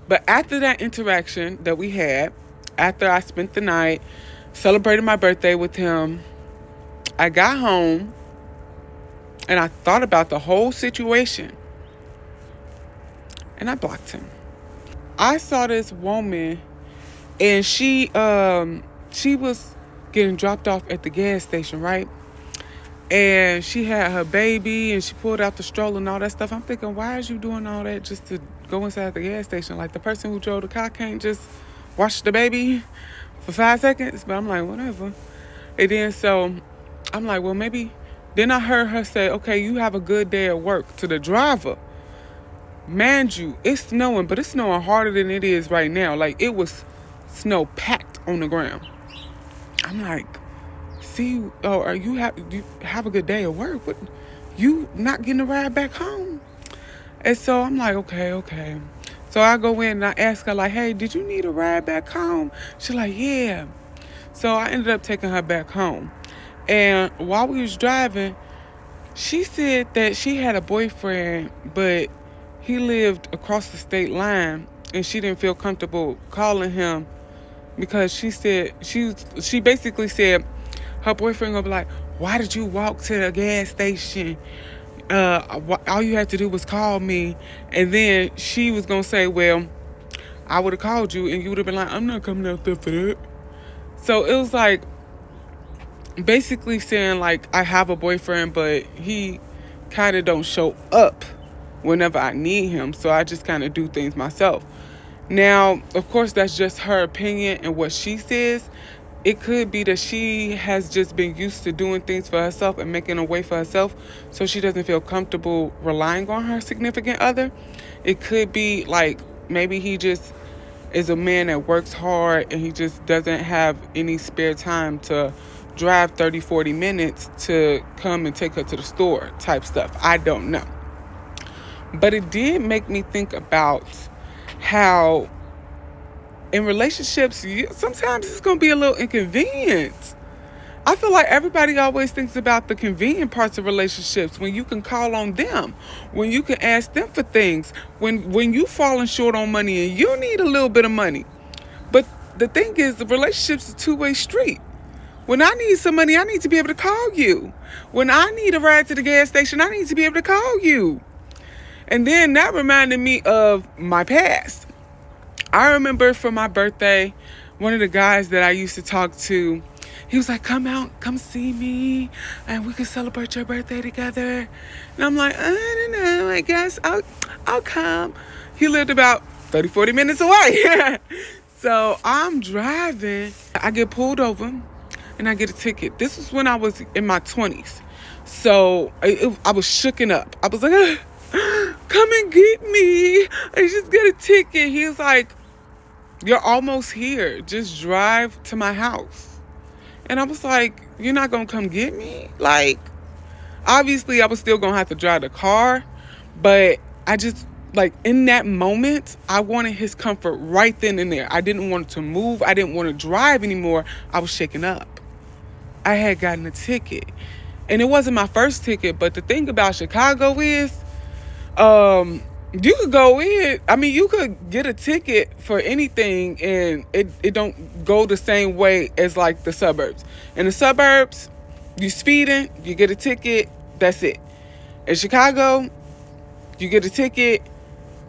But after that interaction that we had, after I spent the night, celebrated my birthday with him, I got home and I thought about the whole situation and I blocked him. I saw this woman and she was getting dropped off at the gas station, right? And she had her baby and she pulled out the stroller and all that stuff. I'm thinking, why is you doing all that just to go inside the gas station? Like, the person who drove the car can't just watch the baby for 5 seconds? But I'm like, whatever. And then so I'm like, well, maybe. Then I heard her say, okay, you have a good day at work, to the driver. Mind you, it's snowing, but it's snowing harder than it is right now. Like, it was snow packed on the ground. I'm like, see, oh, you have a good day at work? What, you not getting a ride back home? And so I'm like, okay. So I go in and I ask her, like, hey, did you need a ride back home? She's like, yeah. So I ended up taking her back home. And while we was driving, she said that she had a boyfriend, but he lived across the state line and she didn't feel comfortable calling him because she said, she basically said her boyfriend gonna be like, why did you walk to the gas station? All you had to do was call me. And then she was gonna say, well, I would have called you and you would have been like, I'm not coming out there for that. So it was like basically saying, like, I have a boyfriend, but he kind of don't show up whenever I need him. So I just kind of do things myself. Now, of course, that's just her opinion and what she says. It could be that she has just been used to doing things for herself and making a way for herself, so she doesn't feel comfortable relying on her significant other. It could be like maybe he just is a man that works hard and he just doesn't have any spare time to drive 30, 40 minutes to come and take her to the store type stuff. I don't know. But it did make me think about how in relationships, sometimes it's going to be a little inconvenient. I feel like everybody always thinks about the convenient parts of relationships, when you can call on them, when you can ask them for things, when you falling short on money and you need a little bit of money. But the thing is, the relationship's a two-way street. When I need some money, I need to be able to call you. When I need a ride to the gas station, I need to be able to call you. And then that reminded me of my past. I remember for my birthday, one of the guys that I used to talk to, he was like, come out, come see me, and we can celebrate your birthday together. And I'm like, I don't know, I guess I'll come. He lived about 30, 40 minutes away. So I'm driving, I get pulled over, and I get a ticket. This was when I was in my 20s. So I was shooken up. I was like, come and get me. I just get a ticket. He was like, you're almost here. Just drive to my house. And I was like, you're not going to come get me? Like, obviously I was still going to have to drive the car. But I just, like, in that moment, I wanted his comfort right then and there. I didn't want to move. I didn't want to drive anymore. I was shaken up. I had gotten a ticket. And it wasn't my first ticket. But the thing about Chicago is, you could go in, I mean, you could get a ticket for anything and it don't go the same way as like the suburbs. In the suburbs, you speeding, you get a ticket, that's it. In Chicago, you get a ticket,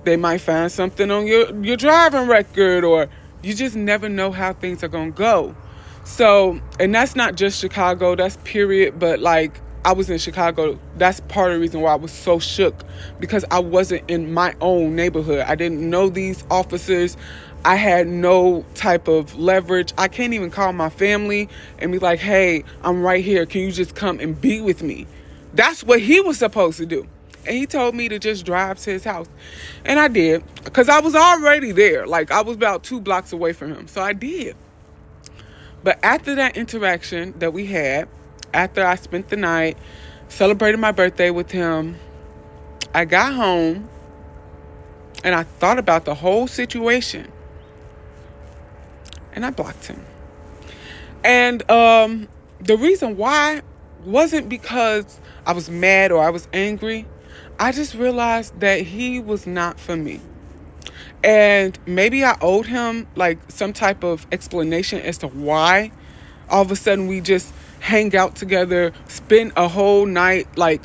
they might find something on your driving record, or you just never know how things are gonna go. So, and that's not just Chicago, that's period, but like, I was in Chicago. That's part of the reason why I was so shook, because I wasn't in my own neighborhood. I didn't know these officers. I had no type of leverage. I can't even call my family and be like, hey, I'm right here. Can you just come and be with me? That's what he was supposed to do. And he told me to just drive to his house. And I did, because I was already there. Like, I was about 2 blocks away from him. So I did. But after that interaction that we had, after I spent the night, celebrated my birthday with him, I got home and I thought about the whole situation and I blocked him. And the reason why wasn't because I was mad or I was angry. I just realized that he was not for me. And maybe I owed him like some type of explanation as to why all of a sudden we just hang out together, spend a whole night like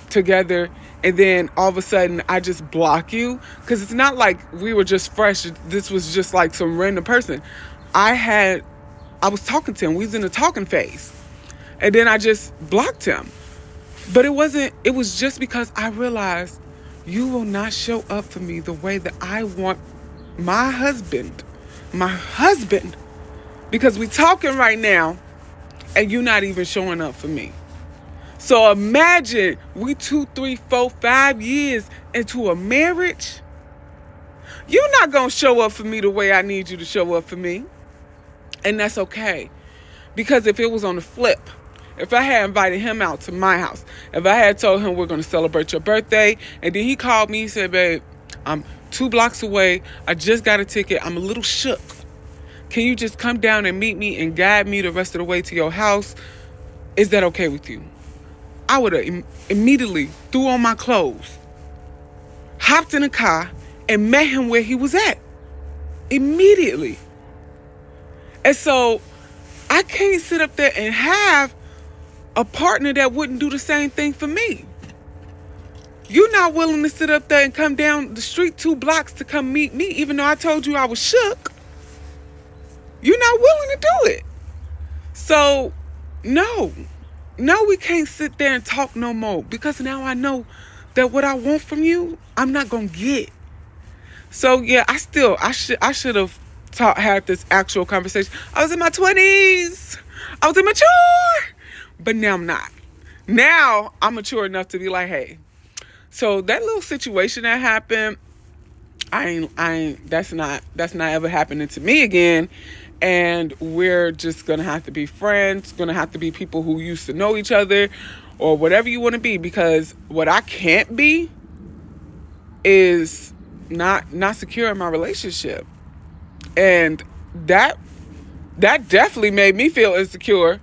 together, and then all of a sudden I just block you. Because it's not like we were just fresh. This was just like some random person. I was talking to him. We was in the talking phase. And then I just blocked him. But it was just because I realized you will not show up for me the way that I want my husband, because we talking right now and you're not even showing up for me. So imagine we 2, 3, 4, 5 years into a marriage. You're not going to show up for me the way I need you to show up for me. And that's okay. Because if it was on the flip, if I had invited him out to my house, if I had told him we're going to celebrate your birthday, and then he called me and said, babe, I'm 2 blocks away. I just got a ticket. I'm a little shook. Can you just come down and meet me and guide me the rest of the way to your house? Is that okay with you? I would have immediately threw on my clothes, hopped in a car, and met him where he was at. Immediately. And so I can't sit up there and have a partner that wouldn't do the same thing for me. You're not willing to sit up there and come down the street 2 blocks to come meet me, even though I told you I was shook. You're not willing to do it. So, no, we can't sit there and talk no more, because now I know that what I want from you, I'm not going to get. So, yeah, I should have had this actual conversation. I was in my 20s. I was immature. But now I'm not. Now I'm mature enough to be like, hey, so that little situation that happened, that's not ever happening to me again. And we're just going to have to be friends, going to have to be people who used to know each other, or whatever you want to be. Because what I can't be is not secure in my relationship. And that definitely made me feel insecure.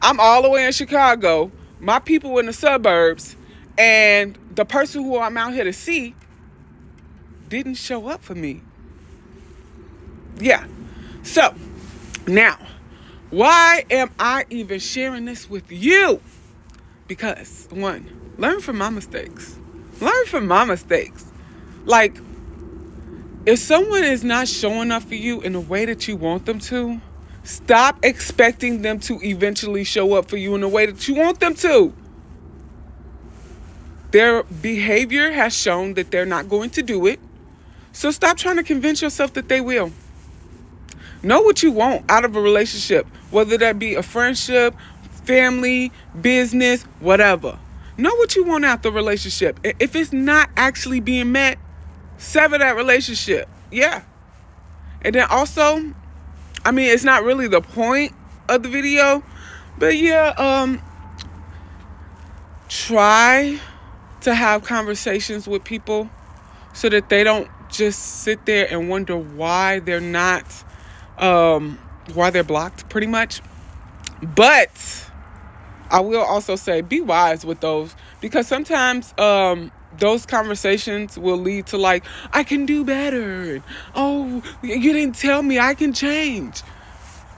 I'm all the way in Chicago, my people in the suburbs, and the person who I'm out here to see didn't show up for me. Yeah. So, now, why am I even sharing this with you? Because, 1, learn from my mistakes. Like, if someone is not showing up for you in the way that you want them to, stop expecting them to eventually show up for you in the way that you want them to. Their behavior has shown that they're not going to do it. So stop trying to convince yourself that they will. Know what you want out of a relationship, whether that be a friendship, family, business, whatever. Know what you want out the relationship. If it's not actually being met, sever that relationship. Yeah. And then also, I mean, it's not really the point of the video, but yeah, try to have conversations with people so that they don't just sit there and wonder why they're not, why they're blocked, pretty much. But I will also say, be wise with those, because sometimes, those conversations will lead to like, I can do better. Oh, you didn't tell me I can change.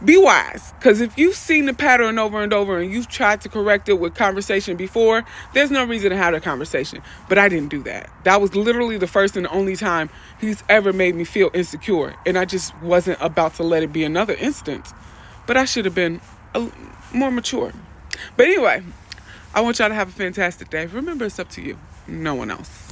Be wise, because if you've seen the pattern over and over and you've tried to correct it with conversation before, there's no reason to have a conversation. But I didn't do that. That was literally the first and the only time he's ever made me feel insecure. And I just wasn't about to let it be another instance. But I should have been more mature. But anyway, I want y'all to have a fantastic day. Remember, it's up to you. No one else.